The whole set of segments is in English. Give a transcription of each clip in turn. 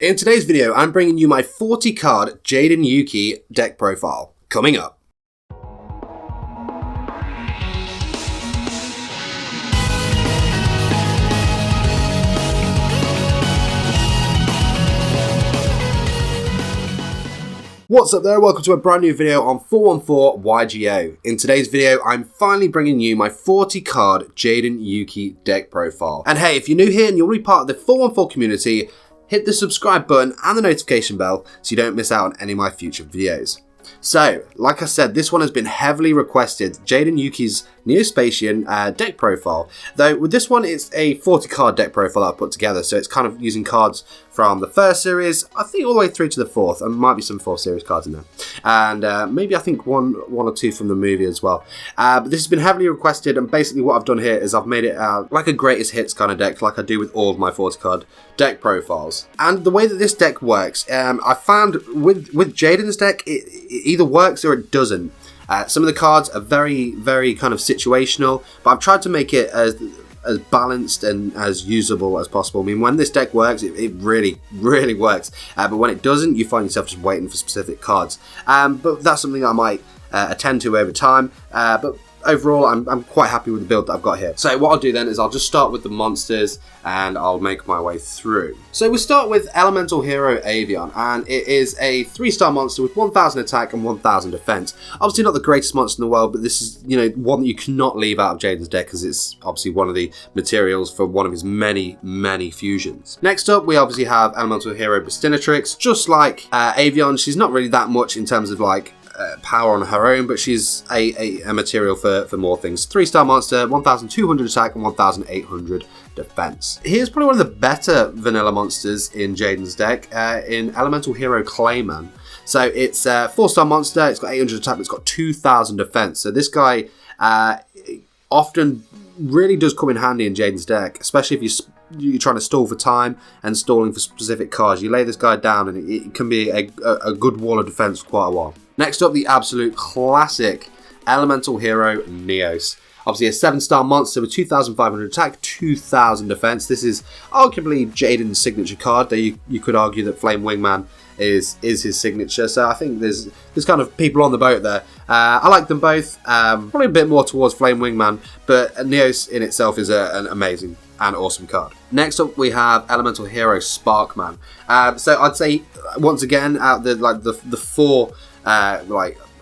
In today's video, I'm bringing you my 40 card Jaden Yuki Deck Profile. Coming up. What's up there, welcome to a brand new video on 414 YGO. In today's video, I'm finally bringing you my 40 card Jaden Yuki Deck Profile. And hey, if you're new here and you want to be part of the 414 community, hit the subscribe button and the notification bell so you don't miss out on any of my future videos. So, like I said, this one has been heavily requested, Jaden Yuki's Neo-Spacian deck profile. Though with this one, it's a 40 card deck profile I've put together, so it's kind of using cards from the first series, I think all the way through to the fourth, and might be some 4th series cards in there. And maybe I think one or two from the movie as well. But this has been heavily requested, and basically what I've done here is I've made it like a greatest hits kind of deck, like I do with all of my 40 card deck profiles. And the way that this deck works, I found with Jaden's deck, it either works or it doesn't. Some of the cards are very, very kind of situational, but I've tried to make it as balanced and as usable as possible. I mean, when this deck works, it really, really works. But when it doesn't, you find yourself just waiting for specific cards. But that's something I might attend to over time. But overall, I'm quite happy with the build that I've got here. So what I'll do then is I'll just start with the monsters and I'll make my way through. So we'll start with Elemental Hero Avian, and it is a 3-star monster with 1000 attack and 1000 defense. Obviously not the greatest monster in the world, but this is, you know, one that you cannot leave out of Jaden's deck because it's obviously one of the materials for one of his many, many fusions. Next up, we obviously have Elemental Hero Bladedge. Just like Avian, she's not really that much in terms of like power on her own, but she's a material for more things. 3-star monster, 1200 attack and 1800 defense. Here's probably one of the better vanilla monsters in Jaden's deck, in Elemental Hero Clayman. So it's a 4-star monster, it's got 800 attack, but it's got 2000 defense. So this guy often really does come in handy in Jaden's deck, especially if you're trying to stall for time and stalling for specific cards. You lay this guy down and it can be a good wall of defense for quite a while. Next up, the absolute classic Elemental Hero Neos. Obviously a 7-star monster with 2500 attack, 2000 defense. This is arguably Jaden's signature card, though you could argue that Flame Wingman is his signature. So I think there's kind of people on the boat there. I like them both, probably a bit more towards Flame Wingman, but Neos in itself is an amazing and awesome card. Next up, we have Elemental Hero Sparkman. So I'd say once again, out the four I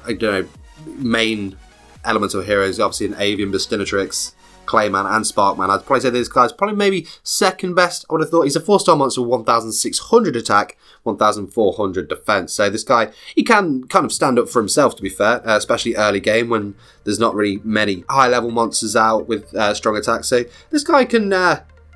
don't know, main Elemental Heroes, obviously an Avian, Bladedge, Clayman and Sparkman. I'd probably say this guy's probably maybe second best. I would have thought. He's a 4-star monster with 1600 attack, 1400 defense. So this guy, he can kind of stand up for himself, to be fair, especially early game when there's not really many high level monsters out with strong attacks. So this guy can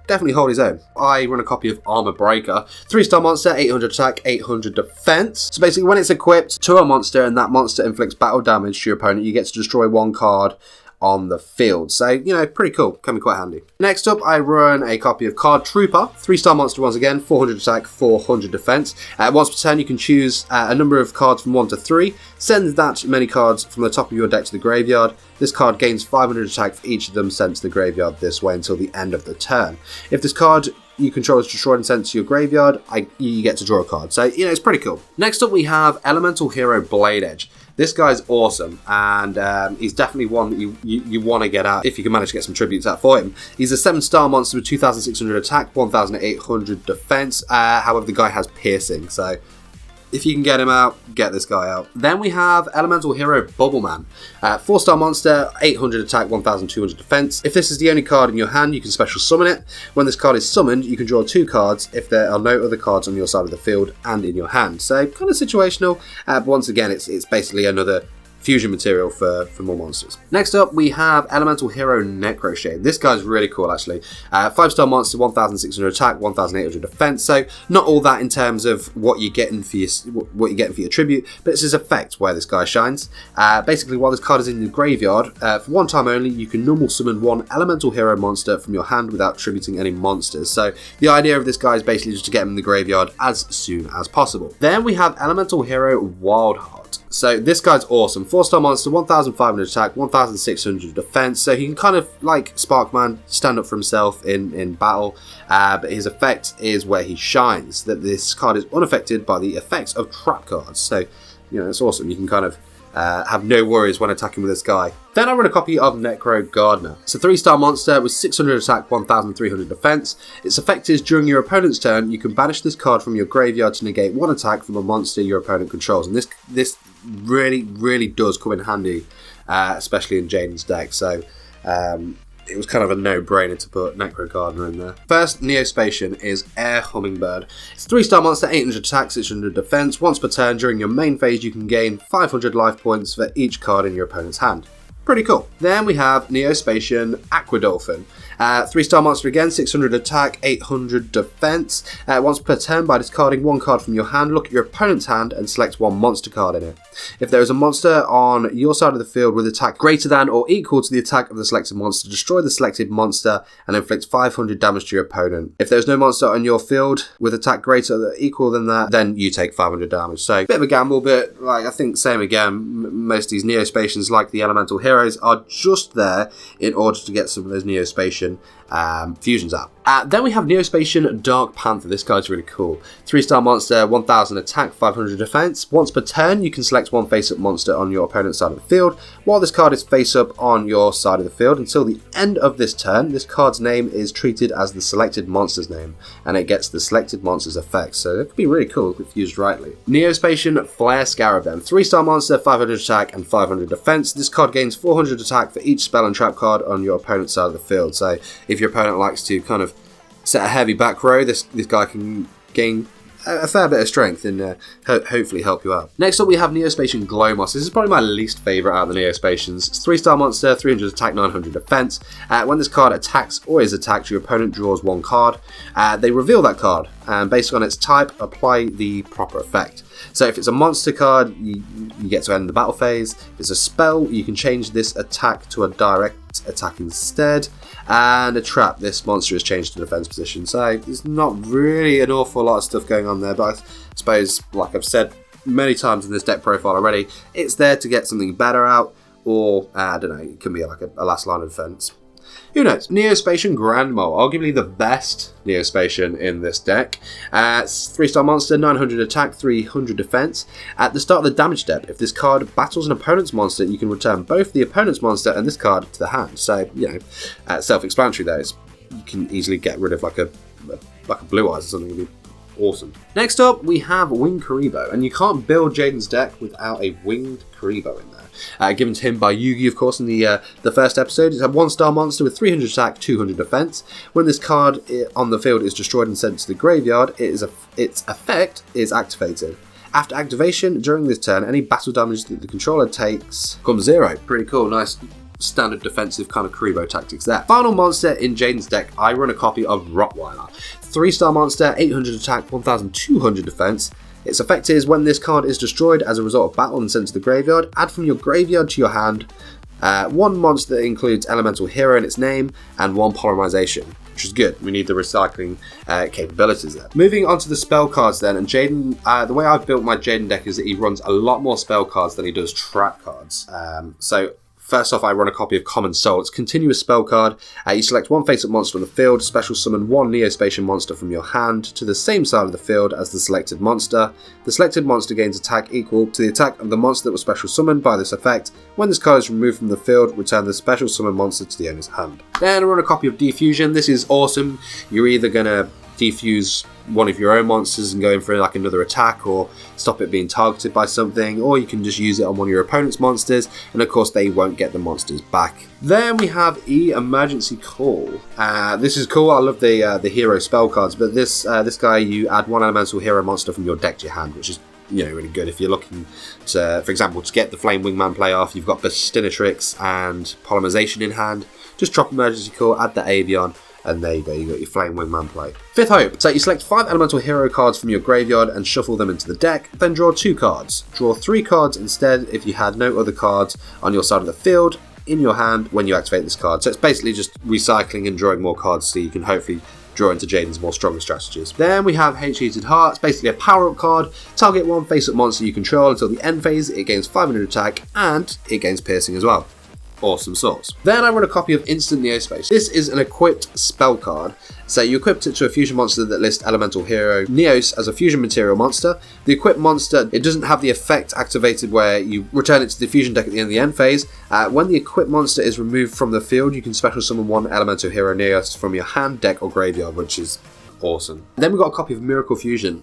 definitely hold his own. I run a copy of Armor Breaker. 3-star monster, 800 attack, 800 defense. So basically when it's equipped to a monster and that monster inflicts battle damage to your opponent, you get to destroy one card on the field. So, you know, pretty cool. Can be quite handy. Next up, I run a copy of Card Trooper. 3-star monster once again, 400 attack, 400 defense. Once per turn, you can choose a number of cards from 1 to 3. Send that many cards from the top of your deck to the graveyard. This card gains 500 attack for each of them sent to the graveyard this way until the end of the turn. If this card you control is destroyed and sent to your graveyard, you get to draw a card. So, you know, it's pretty cool. Next up, we have Elemental Hero Bladedge. This guy's awesome, and he's definitely one that you want to get out if you can manage to get some tributes out for him. He's a 7-star monster with 2600 attack, 1800 defense. However, the guy has piercing, so if you can get him out, get this guy out. Then we have Elemental Hero Bubbleman. 4-star monster, 800 attack, 1200 defense. If this is the only card in your hand, you can special summon it. When this card is summoned, you can draw 2 cards if there are no other cards on your side of the field and in your hand. So kind of situational, but once again, it's basically another fusion material for more monsters. Next up, we have Elemental Hero Necro. This guy's really cool, actually. 5-star monster, 1600 attack, 1800 defense. So not all that in terms of what you're getting for your tribute, but it's his effect where this guy shines. Basically, while this card is in the graveyard, for one time only, you can normal summon one Elemental Hero monster from your hand without tributing any monsters. So the idea of this guy is basically just to get him in the graveyard as soon as possible. Then we have Elemental Hero Wildheart. Wildheart. So this guy's awesome. 4-star monster, 1500 attack, 1600 defense. So he can kind of, like Sparkman, stand up for himself in battle. But his effect is where he shines. That this card is unaffected by the effects of trap cards. So, you know, it's awesome. You can kind of have no worries when attacking with this guy. Then I run a copy of Necro Gardna. It's a 3-star monster with 600 attack, 1300 defense. Its effect is during your opponent's turn, you can banish this card from your graveyard to negate one attack from a monster your opponent controls. And this really does come in handy, especially in Jaden's deck. So it was kind of a no-brainer to put Necro Gardna in there. First, Neo-Spacian is Air Hummingbird. It's a 3-star monster, 800 attack, 600 defense. Once per turn during your main phase, you can gain 500 life points for each card in your opponent's hand. Pretty cool. Then we have Neo-Spacian Aqua Dolphin. 3-star monster again, 600 attack, 800 defense. Once per turn, by discarding one card from your hand, look at your opponent's hand and select one monster card in it. If there is a monster on your side of the field with attack greater than or equal to the attack of the selected monster, destroy the selected monster and inflict 500 damage to your opponent. If there's no monster on your field with attack greater or equal than that, then you take 500 damage. So, bit of a gamble, but like I think same again, most of these Neo-Spacians, like the elemental heroes, are just there in order to get some of those Neo-Spacian fusions out. Then we have Neo-Spacian Dark Panther. This guy's really cool. 3-star monster, 1000 attack, 500 defense. Once per turn, you can select one face-up monster on your opponent's side of the field. While this card is face-up on your side of the field, until the end of this turn, this card's name is treated as the selected monster's name, and it gets the selected monster's effects. So it could be really cool if used rightly. Neo-Spacian Flare Scarab then. 3-star monster, 500 attack, and 500 defense. This card gains 400 attack for each spell and trap card on your opponent's side of the field. So if your opponent likes to kind of set a heavy back row, this guy can gain a fair bit of strength and hopefully help you out. Next up we have Neo-Spacian Glowmoss. This is probably my least favourite out of the Neo-Spacians. It's 3-star monster, 300 attack, 900 defense. When this card attacks or is attacked, your opponent draws one card. They reveal that card, and based on its type, apply the proper effect. So if it's a monster card, you get to end the battle phase. If it's a spell, you can change this attack to a direct attack instead. And a trap, this monster is changed to defense position. So there's not really an awful lot of stuff going on there, but I suppose, like I've said many times in this deck profile already, it's there to get something better out, or I don't know, it can be like a last line of defense. Who knows? Neo-Spacian Grandma, arguably the best Neo-Spacian in this deck. It's 3-star monster, 900 attack, 300 defense. At the start of the damage step, if this card battles an opponent's monster, you can return both the opponent's monster and this card to the hand. So, you know, self-explanatory there. You can easily get rid of like a Blue Eyes or something. It'd be awesome. Next up, we have Winged Kuriboh, and you can't build Jaden's deck without a Winged Kuriboh in there. Given to him by Yugi, of course, in the first episode. It's a 1-star monster with 300 attack, 200 defense. When this card on the field is destroyed and sent to the graveyard, its effect is activated. After activation, during this turn, any battle damage that the controller takes comes 0. Pretty cool, nice standard defensive kind of Kuriboh tactics there. Final monster in Jaden's deck, I run a copy of Rottweiler. 3-star monster, 800 attack, 1200 defense. Its effect is when this card is destroyed as a result of battle and sent to the graveyard, add from your graveyard to your hand one monster that includes elemental hero in its name and one polymerization, which is good. We need the recycling capabilities there. Moving on to the spell cards then, and Jaden, the way I've built my Jaden deck is that he runs a lot more spell cards than he does trap cards. So first off, I run a copy of Common Soul. It's a continuous spell card. You select one face-up monster on the field, special summon one Neo-Spacian monster from your hand to the same side of the field as the selected monster. The selected monster gains attack equal to the attack of the monster that was special summoned by this effect. When this card is removed from the field, return the special summon monster to the owner's hand. Then I run a copy of Defusion. This is awesome. You're either going to defuse one of your own monsters and go in for like another attack, or stop it being targeted by something, or you can just use it on one of your opponent's monsters, and of course they won't get the monsters back. Then we have Emergency Call. This is cool. I love the hero spell cards, but this guy, you add one elemental hero monster from your deck to your hand, which is, you know, really good if you're looking to, for example, to get the Flame Wingman play off. You've got Bastinatrix and Polymerization in hand. Just drop Emergency Call, add the Avian, and there you go, you got your Flame Wingman play. Fifth Hope. So you select 5 elemental hero cards from your graveyard and shuffle them into the deck, then draw 2 cards. Draw 3 cards instead if you had no other cards on your side of the field in your hand when you activate this card. So it's basically just recycling and drawing more cards so you can hopefully draw into Jaden's more stronger strategies. Then we have Heated Heart. It's basically a power-up card. Target one face-up monster you control until the end phase. It gains 500 attack and it gains piercing as well. Awesome sauce. Then I run a copy of Instant Neo-Spacian. This is an equipped spell card. So you equipped it to a fusion monster that lists elemental hero Neos as a fusion material monster. The equipped monster, it doesn't have the effect activated where you return it to the fusion deck at the end of the end phase. When the equipped monster is removed from the field, you can special summon one elemental hero Neos from your hand, deck or graveyard, which is awesome. Then we've got a copy of Miracle Fusion.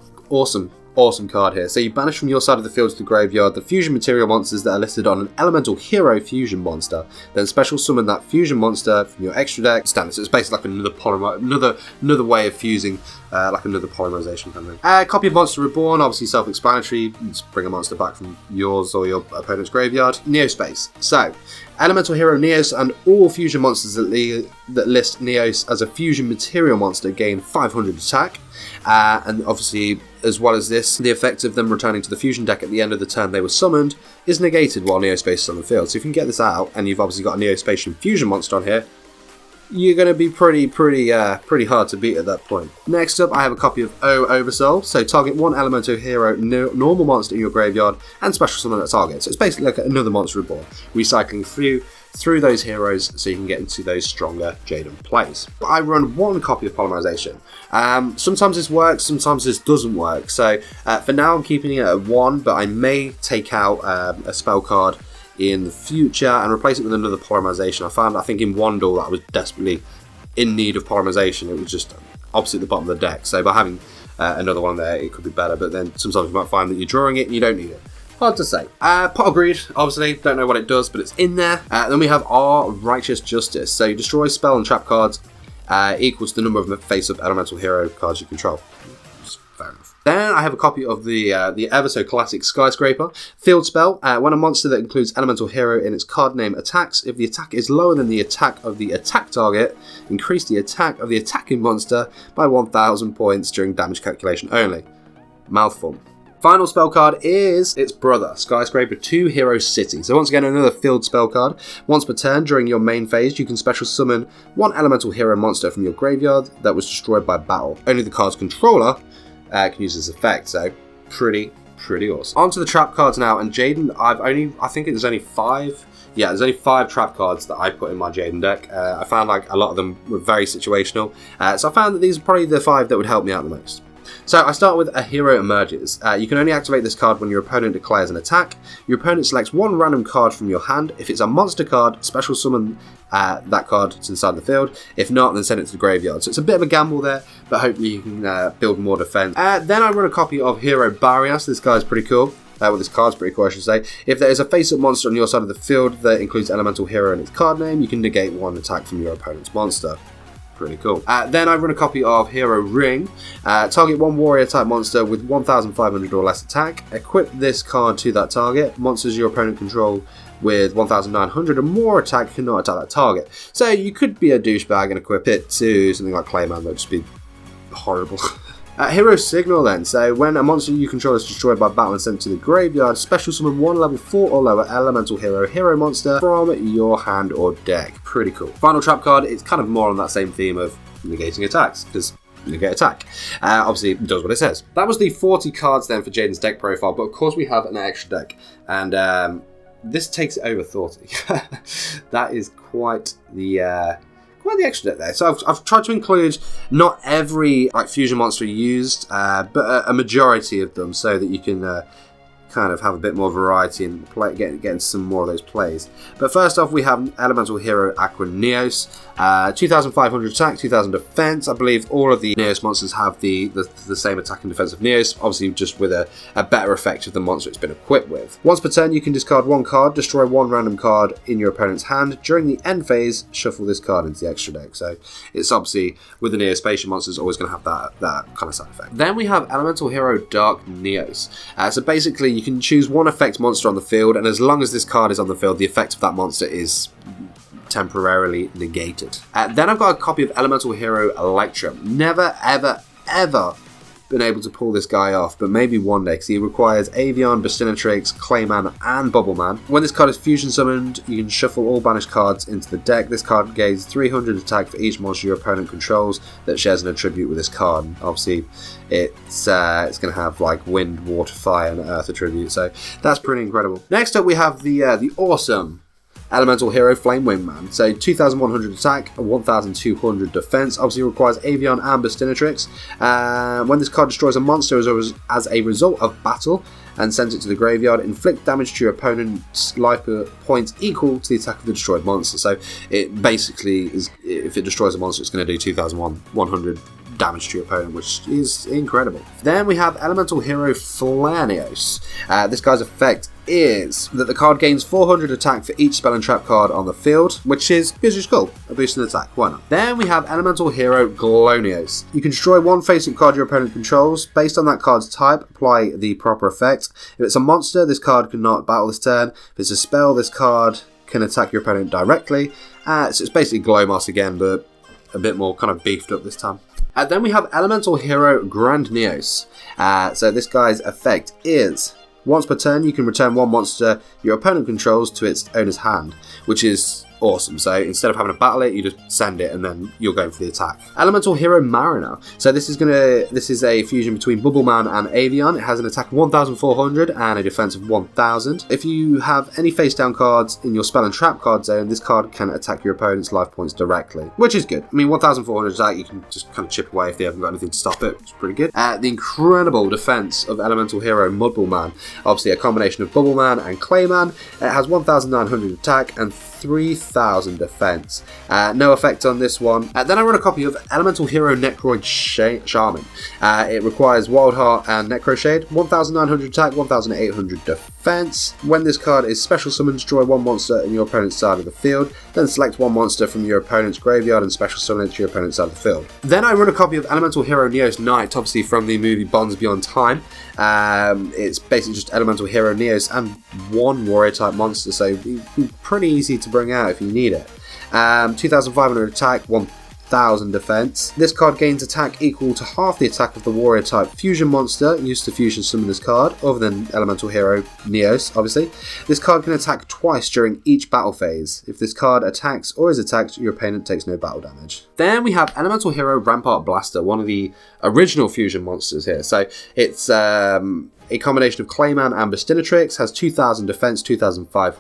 Awesome card here. So you banish from your side of the field to the graveyard the fusion material monsters that are listed on an elemental hero fusion monster. Then special summon that fusion monster from your extra deck. Standard. So it's basically like another way of fusing, like another polymerization kind of thing. Copy of Monster Reborn, obviously self-explanatory. Just bring a monster back from yours or your opponent's graveyard. Neo-Space. So elemental hero Neos and all fusion monsters that list Neos as a fusion material monster gain 500 attack. And obviously, as well as this, the effect of them returning to the fusion deck at the end of the turn they were summoned is negated while Neo-Space is on the field. So if you can get this out, and you've obviously got a Neo-Spacian fusion monster on here, you're going to be pretty hard to beat at that point. Next up, I have a copy of Oversoul. So target one elemental hero normal monster in your graveyard and special summon that target. So it's basically like another Monster Reborn, recycling through those heroes so you can get into those stronger Jaden plays. I run one copy of Polymerization. Sometimes this works, sometimes this doesn't work. So for now I'm keeping it at 1, but I may take out a spell card in the future and replace it with another Polymerization. I think in one duel that I was desperately in need of Polymerization. It was just opposite the bottom of the deck. So by having another one there, it could be better. But then sometimes you might find that you're drawing it and you don't need it. Hard to say. Pot of Greed, obviously, don't know what it does, but it's in there. Then we have our Righteous Justice. So you destroy spell and trap cards equals the number of face-up elemental hero cards you control. Fair enough. Then I have a copy of the ever so classic Skyscraper. Field spell. When a monster that includes elemental hero in its card name attacks, if the attack is lower than the attack of the attack target, increase the attack of the attacking monster by 1,000 points during damage calculation only. Mouthful. Final spell card is its brother, Skyscraper 2 Hero City. So once again, another field spell card. Once per turn during your main phase, you can special summon one elemental hero monster from your graveyard that was destroyed by battle. Only the card's controller can use this effect, so pretty awesome. On to the trap cards now, and Jaden, I think there's only 5. Yeah, there's only 5 trap cards that I put in my Jaden deck. I found like a lot of them were very situational, so I found that these are probably the 5 that would help me out the most. So I start with A Hero Emerges. You can only activate this card when your opponent declares an attack. Your opponent selects one random card from your hand. If it's a monster card, special summon that card to the side of the field. If not, then send it to the graveyard. So it's a bit of a gamble there, but hopefully you can build more defense. Then I run a copy of Hero Barrier. So this guy's pretty cool. Well, this card's pretty cool, I should say. If there is a face-up monster on your side of the field that includes elemental hero in its card name, you can negate one attack from your opponent's monster. Pretty cool. Then I run a copy of Hero Ring. Target one warrior type monster with 1,500 or less attack. Equip this card to that target. Monsters your opponent control with 1,900 or more attack cannot attack that target. So you could be a douchebag and equip it to something like Clayman. That would just be horrible. Hero Signal then. So when a monster you control is destroyed by battle and sent to the graveyard, special summon one level 4 or lower elemental hero monster from your hand or deck. Pretty cool. Final trap card, it's kind of more on that same theme of negating attacks, because negate attack. Obviously it does what it says. That was the 40 cards then for Jaden's deck profile, but of course we have an extra deck, and this takes it over 40. That is quite the extra deck there. So I've tried to include not every fusion monster used, but a majority of them, so that you can kind of have a bit more variety and get some more of those plays. But first off, we have elemental hero Aqua Neos. 2,500 attack, 2,000 defense. I believe all of the Neos monsters have the same attack and defense of Neos, obviously just with a better effect of the monster it's been equipped with. Once per turn, you can discard one card, destroy one random card in your opponent's hand. During the end phase, shuffle this card into the extra deck. So it's obviously, with the Neo-Spacian monsters, always going to have that kind of side effect. Then we have elemental hero Dark Neos. So basically, you can choose one effect monster on the field, and as long as this card is on the field, the effect of that monster is temporarily negated. Then I've got a copy of elemental hero Electrum. Never, ever, ever been able to pull this guy off, but maybe one day, because he requires Avian, Bastinatrix, Clayman, and Bubbleman. When this card is fusion summoned, you can shuffle all banished cards into the deck. This card gains 300 attack for each monster your opponent controls that shares an attribute with this card. Obviously, it's going to have like wind, water, fire, and earth attribute, so that's pretty incredible. Next up, we have the awesome Elemental Hero Flame Wingman. So 2100 attack, 1200 defense. Obviously requires Avian and Bastinatrix. When this card destroys a monster as a result of battle and sends it to the graveyard, inflict damage to your opponent's life points equal to the attack of the destroyed monster. So it basically is, if it destroys a monster, it's going to do 2100 damage to your opponent, which is incredible. Then we have Elemental Hero Flaneos. This guy's effect is that the card gains 400 attack for each spell and trap card on the field, which is cool. A boost in attack, why not? Then we have Elemental Hero Glonios. You can destroy one face-up card your opponent controls. Based on that card's type, apply the proper effect. If it's a monster, this card cannot battle this turn. If it's a spell, this card can attack your opponent directly. So it's basically Glomos again, but a bit more kind of beefed up this time. Then we have Elemental Hero Grandneos. So this guy's effect is, once per turn you can return one monster your opponent controls to its owner's hand, which is awesome. So instead of having to battle it, you just send it and then you're going for the attack. Elemental Hero Mariner. So this is a fusion between Bubbleman and Avian. It has an attack of 1400 and a defense of 1000. If you have any face down cards in your spell and trap card zone, this card can attack your opponent's life points directly, which is good. I mean, 1400 attack, you can just kind of chip away if they haven't got anything to stop it. It's pretty good. The incredible defense of Elemental Hero Mudballman. Obviously a combination of Bubbleman and Clayman. It has 1900 attack and 3000 defense. No effect on this one. Then I run a copy of Elemental Hero Necro Shaman. It requires Wildheart and Necro Shade. 1900 attack, 1800 defense. When this card is special summoned, destroy one monster in your opponent's side of the field. Then select one monster from your opponent's graveyard and special summon it to your opponent's side of the field. Then I run a copy of Elemental Hero Neos Knight, obviously from the movie Bonds Beyond Time. It's basically just Elemental Hero Neos and one warrior type monster, so pretty easy to bring out if you need it. 2500 attack, 1000 defense. This card gains attack equal to half the attack of the warrior type fusion monster used to fusion summon this card, other than Elemental Hero Neos, obviously. This card can attack twice during each battle phase. If this card attacks or is attacked, your opponent takes no battle damage. Then we have Elemental Hero Rampart Blaster, one of the original fusion monsters here. So it's a combination of Clayman and Bastinatrix, has 2000 defense, 2000 attack,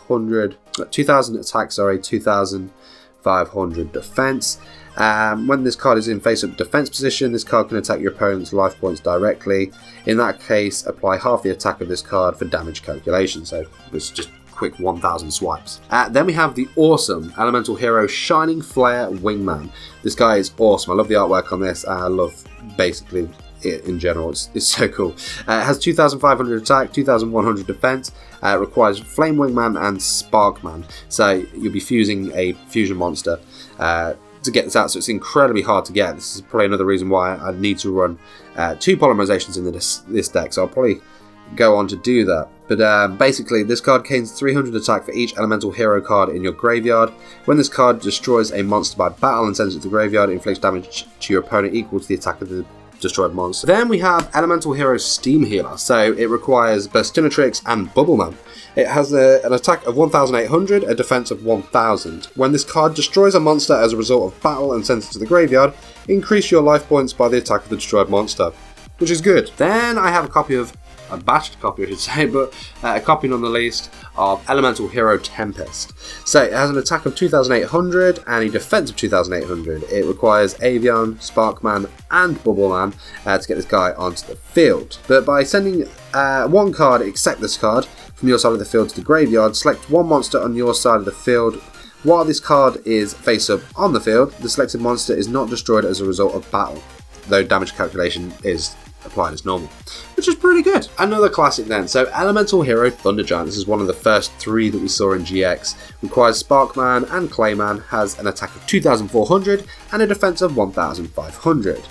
2500 defense. When this card is in face-up defense position, this card can attack your opponent's life points directly. In that case, apply half the attack of this card for damage calculation. So it's just quick 1000 swipes. Then we have the awesome Elemental Hero Shining Flare Wingman. This guy is awesome. I love the artwork on this. I love basically it in general. It's so cool. It has 2500 attack, 2100 defense. It requires Flame Wingman and Sparkman. So you'll be fusing a fusion monster to get this out, so it's incredibly hard to get. This is probably another reason why I need to run 2 polymerizations in this deck, so I'll probably go on to do that. But basically, this card gains 300 attack for each Elemental Hero card in your graveyard. When this card destroys a monster by battle and sends it to the graveyard, it inflicts damage to your opponent equal to the attack of the destroyed monster. Then we have Elemental Hero Steam Healer. So it requires Bastinatrix and Bubbleman. It has an attack of 1800, a defense of 1000. When this card destroys a monster as a result of battle and sends it to the graveyard, increase your life points by the attack of the destroyed monster, which is good. Then I have a batched copy I should say, but a copy nonetheless of Elemental Hero Tempest. So it has an attack of 2800 and a defense of 2800. It requires Avian, Sparkman and Bubbleman to get this guy onto the field. But by sending one card except this card from your side of the field to the graveyard, select one monster on your side of the field. While this card is face up on the field, the selected monster is not destroyed as a result of battle, though damage calculation is applied as normal, which is pretty good. Another classic then, so Elemental Hero Thundergiant. This is one of the first 3 that we saw in GX. Requires Sparkman and Clayman, has an attack of 2400 and a defense of 1500.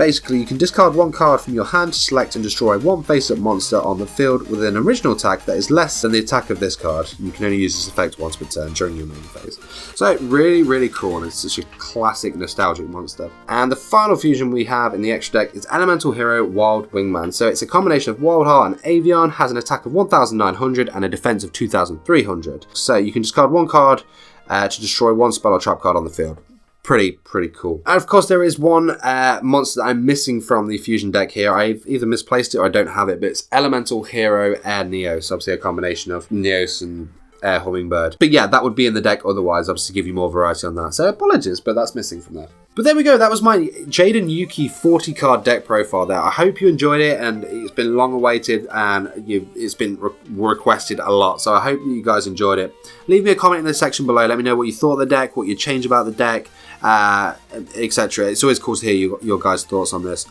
Basically, you can discard one card from your hand to select and destroy one face-up monster on the field with an original attack that is less than the attack of this card. You can only use this effect once per turn during your main phase. So really, really cool, and it's such a classic nostalgic monster. And the final fusion we have in the extra deck is Elemental Hero Wild Wingman. So it's a combination of Wildheart and Avian, has an attack of 1900 and a defense of 2300. So you can discard one card to destroy one spell or trap card on the field. Pretty cool. And of course there is one monster that I'm missing from the fusion deck here. I've either misplaced it or I don't have it, but it's Elemental Hero Air Neo. So obviously a combination of Neos and Air Hummingbird. But yeah, that would be in the deck otherwise, obviously give you more variety on that. So apologies, but that's missing from there. But there we go, that was my Jaden Yuki 40 card deck profile there. I hope you enjoyed it, and it's been long awaited and it's been requested a lot. So I hope you guys enjoyed it. Leave me a comment in the section below, let me know what you thought of the deck, what you changed about the deck, etc. It's always cool to hear your guys' thoughts on this.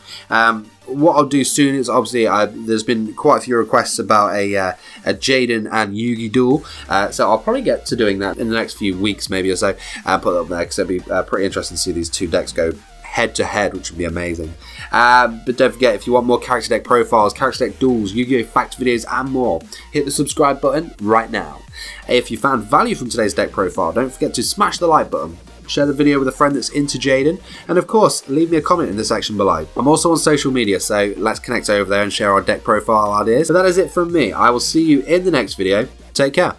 What I'll do soon is obviously there's been quite a few requests about a Jaden and Yugi duel, so I'll probably get to doing that in the next few weeks maybe or so, and put it up there because it'd be pretty interesting to see these two decks go head to head, which would be amazing. But don't forget, if you want more character deck profiles, character deck duels, Yu-Gi-Oh! Fact videos and more, hit the subscribe button right now. If you found value from today's deck profile, don't forget to smash the like button, share the video with a friend that's into Jaden, and of course, leave me a comment in the section below. I'm also on social media, so let's connect over there and share our deck profile ideas. But that is it from me. I will see you in the next video. Take care.